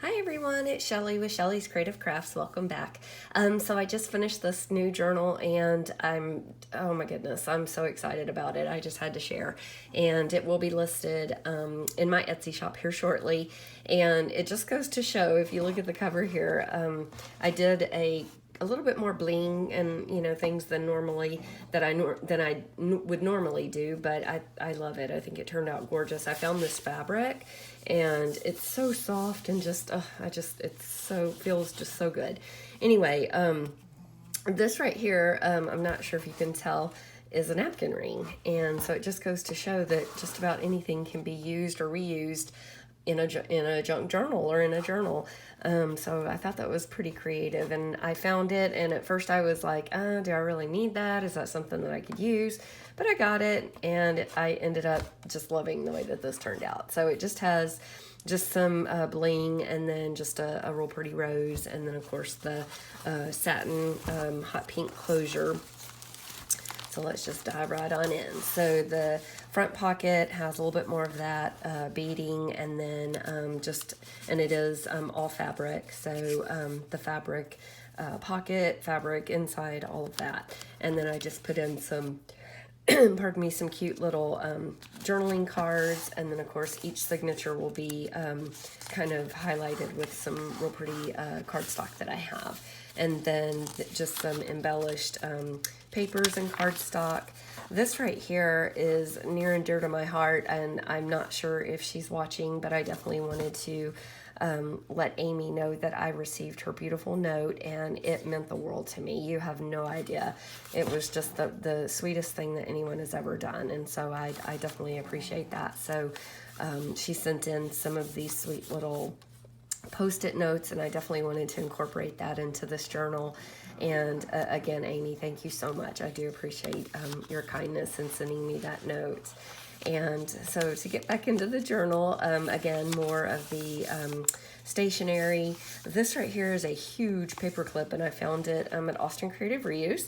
Hi everyone, it's Shelly with Shelly's Creative Crafts. Welcome back. So I just finished this new journal and oh my goodness, I'm so excited about it. I just had to share. And it will be listed in my Etsy shop here shortly. And it just goes to show, if you look at the cover here, I did a little bit more bling and things than normally would normally do, but I love it. I think it turned out gorgeous. I found this fabric and it's so soft and just feels just so good. Anyway, this right here, I'm not sure if you can tell, is a napkin ring, and so it just goes to show that just about anything can be used or reused in a junk journal or in a journal. So I thought that was pretty creative, and I found it, and at first I was like, do I really need that? Is that something that I could use? But I got it, and I ended up just loving the way that this turned out. So it just has just some bling, and then just a real pretty rose, and then of course the satin hot pink closure. So let's just dive right on in. So the front pocket has a little bit more of that beading, and then and it is all fabric. So the fabric pocket, fabric inside, all of that. And then I just put in some, pardon me, some cute little journaling cards. And then of course each signature will be kind of highlighted with some real pretty cardstock that I have. And then just some embellished papers and cardstock. This right here is near and dear to my heart, and I'm not sure if she's watching, but I definitely wanted to let Amy know that I received her beautiful note, and it meant the world to me. You have no idea. It was just the sweetest thing that anyone has ever done, and so I definitely appreciate that. So she sent in some of these sweet little Post-it notes, and I definitely wanted to incorporate that into this journal. And again, Amy, thank you so much. I do appreciate your kindness in sending me that note. And so to get back into the journal, again, more of the stationery. This right here is a huge paper clip, and I found it at Austin Creative Reuse.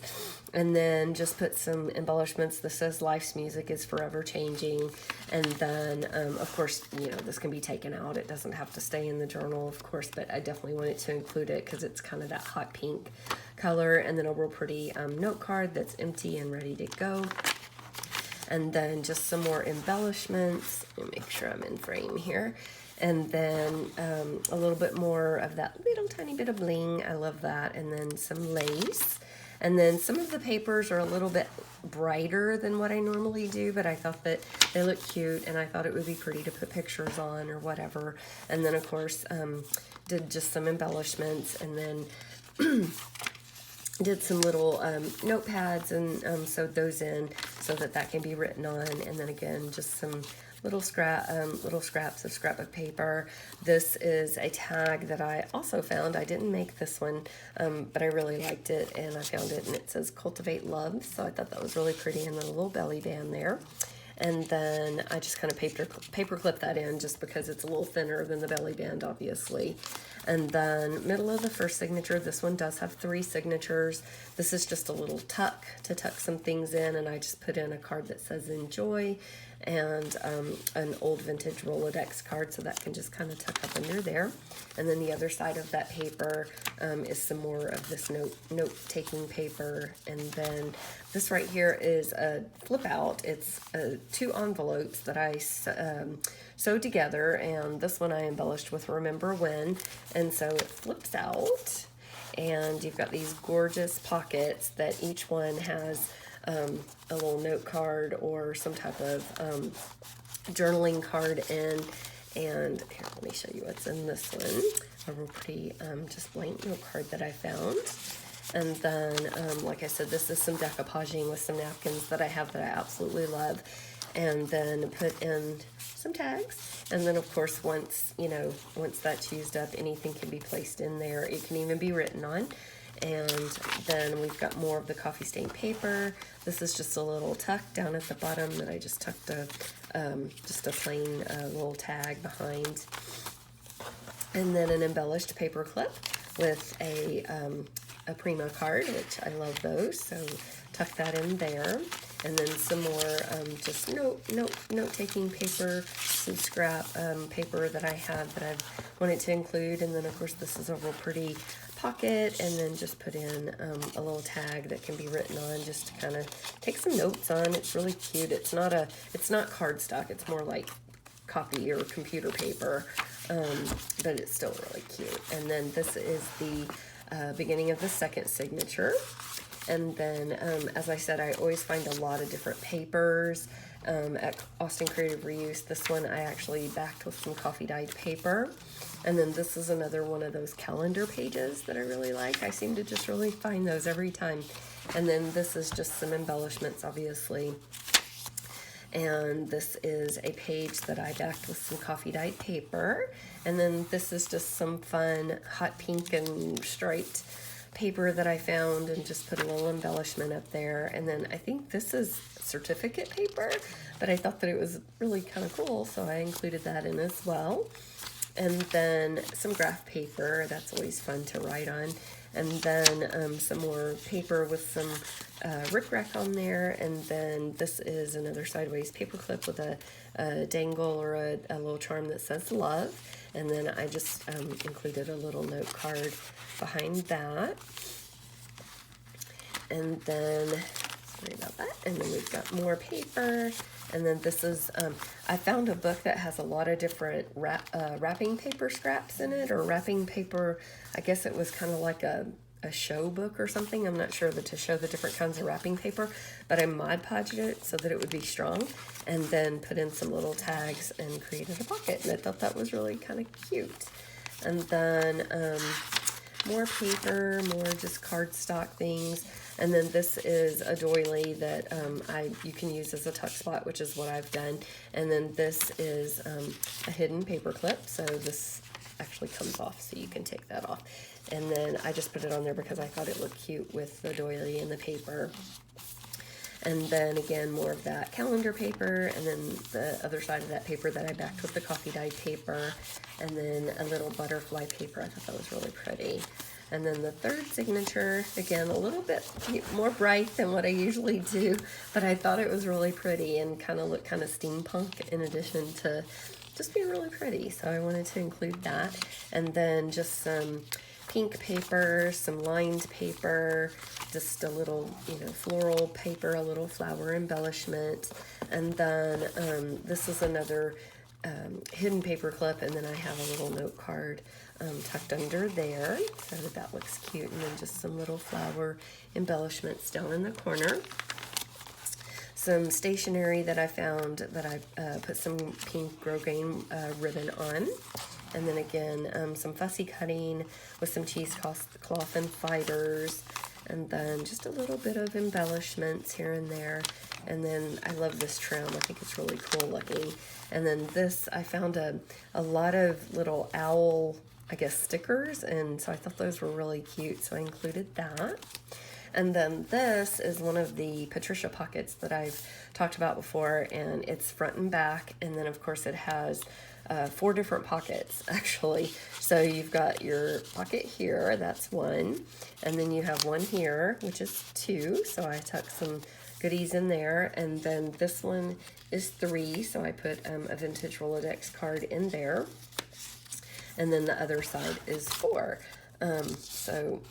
And then just put some embellishments. This says life's music is forever changing. And then, of course, this can be taken out. It doesn't have to stay in the journal, of course, but I definitely wanted to include it because it's kind of that hot pink color. And then a real pretty note card that's empty and ready to go. And then just some more embellishments. Let me make sure I'm in frame here. And then a little bit more of that little tiny bit of bling. I love that. And then some lace. And then some of the papers are a little bit brighter than what I normally do, but I thought that they look cute, and I thought it would be pretty to put pictures on or whatever. And then, of course, did just some embellishments, and then did some little notepads and sewed those in so that can be written on. And then again, just some little scraps of scrapbook paper. This is a tag that I also found. I didn't make this one, but I really liked it, and I found it, and it says "Cultivate Love." So I thought that was really pretty, and then a little belly band there. And then I just kind of paper clip that in just because it's a little thinner than the belly band, obviously. And then middle of the first signature, this one does have 3 signatures. This is just a little tuck to tuck some things in, and I just put in a card that says "Enjoy," and an old vintage Rolodex card, so that can just kind of tuck up under there. And then the other side of that paper is some more of this note-taking paper. And then this right here is a flip out. It's 2 envelopes that I sewed together, and this one I embellished with "Remember When," and so it flips out, and you've got these gorgeous pockets that each one has a little note card or some type of journaling card in. And here, let me show you what's in this one. A real pretty just blank note card that I found. And then, like I said, this is some decoupaging with some napkins that I have that I absolutely love. And then put in some tags. And then, of course, once that's used up, anything can be placed in there. It can even be written on. And then we've got more of the coffee stain paper. This is just a little tuck down at the bottom that I just tucked just a plain little tag behind. And then an embellished paper clip with a Prima card, which I love those. So tuck that in there. and then some more just note-taking paper, some scrap paper that I have that I've wanted to include, and then of course this is a real pretty pocket, and then just put in a little tag that can be written on, just to kind of take some notes on. It's really cute. It's not cardstock. It's more like copy or computer paper, but it's still really cute. And then this is the beginning of the second signature. And then, as I said, I always find a lot of different papers at Austin Creative Reuse. This one I actually backed with some coffee dyed paper. And then this is another one of those calendar pages that I really like. I seem to just really find those every time. And then this is just some embellishments, obviously. And this is a page that I backed with some coffee dyed paper. And then this is just some fun hot pink and striped paper that I found, and just put a little embellishment up there. And then I think this is certificate paper, but I thought that it was really kind of cool, so I included that in as well. And then some graph paper, that's always fun to write on. And then some more paper with some rickrack on there. And then this is another sideways paper clip with a dangle or a little charm that says love. And then I just included a little note card behind that. And then, sorry about that. And then we've got more paper. And then this is, I found a book that has a lot of different wrapping paper scraps in it, or wrapping paper. I guess it was kind of like a show book or something. I'm not sure, that to show the different kinds of wrapping paper, but I Mod Podged it so that it would be strong, and then put in some little tags and created a pocket. And I thought that was really kind of cute. And then more paper, more just cardstock things. And then this is a doily that you can use as a tuck spot, which is what I've done. And then this is a hidden paper clip, so this actually comes off, so you can take that off. And then I just put it on there because I thought it looked cute with the doily and the paper. And then again, more of that calendar paper, and then the other side of that paper that I backed with the coffee dyed paper, and then a little butterfly paper. I thought that was really pretty. And then the third signature, again, a little bit more bright than what I usually do, but I thought it was really pretty and kind of looked kind of steampunk in addition to just being really pretty. So I wanted to include that. And then just some pink paper, some lined paper, just a little, floral paper, a little flower embellishment. And then this is another hidden paper clip, and then I have a little note card tucked under there, so that looks cute. And then just some little flower embellishments down in the corner. Some stationery that I found that I put some pink grosgrain ribbon on. And then again, some fussy cutting with some cheesecloth and fibers. And then just a little bit of embellishments here and there. And then I love this trim. I think it's really cool looking. And then this, I found a lot of little owl, I guess, stickers. And so I thought those were really cute, so I included that. And then this is one of the Patricia pockets that I've talked about before, and it's front and back. And then of course it has 4 different pockets actually. So you've got your pocket here, that's 1. And then you have one here, which is 2. So I tucked some goodies in there. And then this one is 3. So I put a vintage Rolodex card in there. And then the other side is 4. So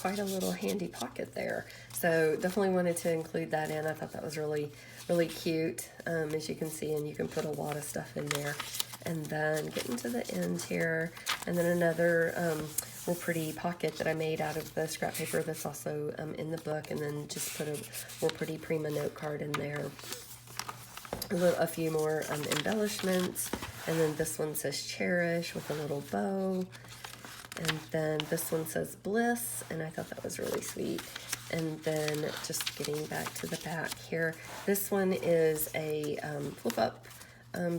quite a little handy pocket there. So definitely wanted to include that in. I thought that was really, really cute, as you can see, and you can put a lot of stuff in there. And then getting to the end here, and then another real pretty pocket that I made out of the scrap paper that's also in the book, and then just put a real pretty Prima note card in there. A few more embellishments, and then this one says cherish with a little bow. And then this one says bliss, and I thought that was really sweet. And then just getting back to the back here, this one is a flip up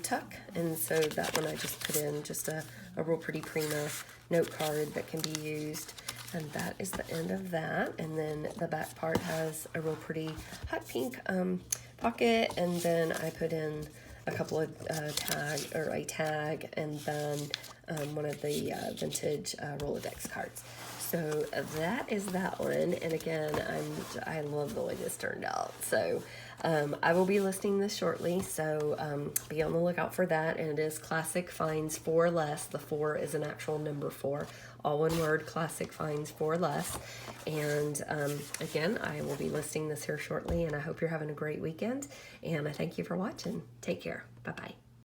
tuck, and so that one I just put in just a real pretty Prima note card that can be used. And that is the end of that. And then the back part has a real pretty hot pink pocket, and then I put in a couple of a tag, and then one of the vintage Rolodex cards. So that is that one. And again, I love the way this turned out. So I will be listing this shortly, so be on the lookout for that. And it is Classic Finds for Less. The 4 is an actual number 4, all one word, Classic Finds for Less. And again, I will be listing this here shortly, and I hope you're having a great weekend, and I thank you for watching. Take care. Bye-bye.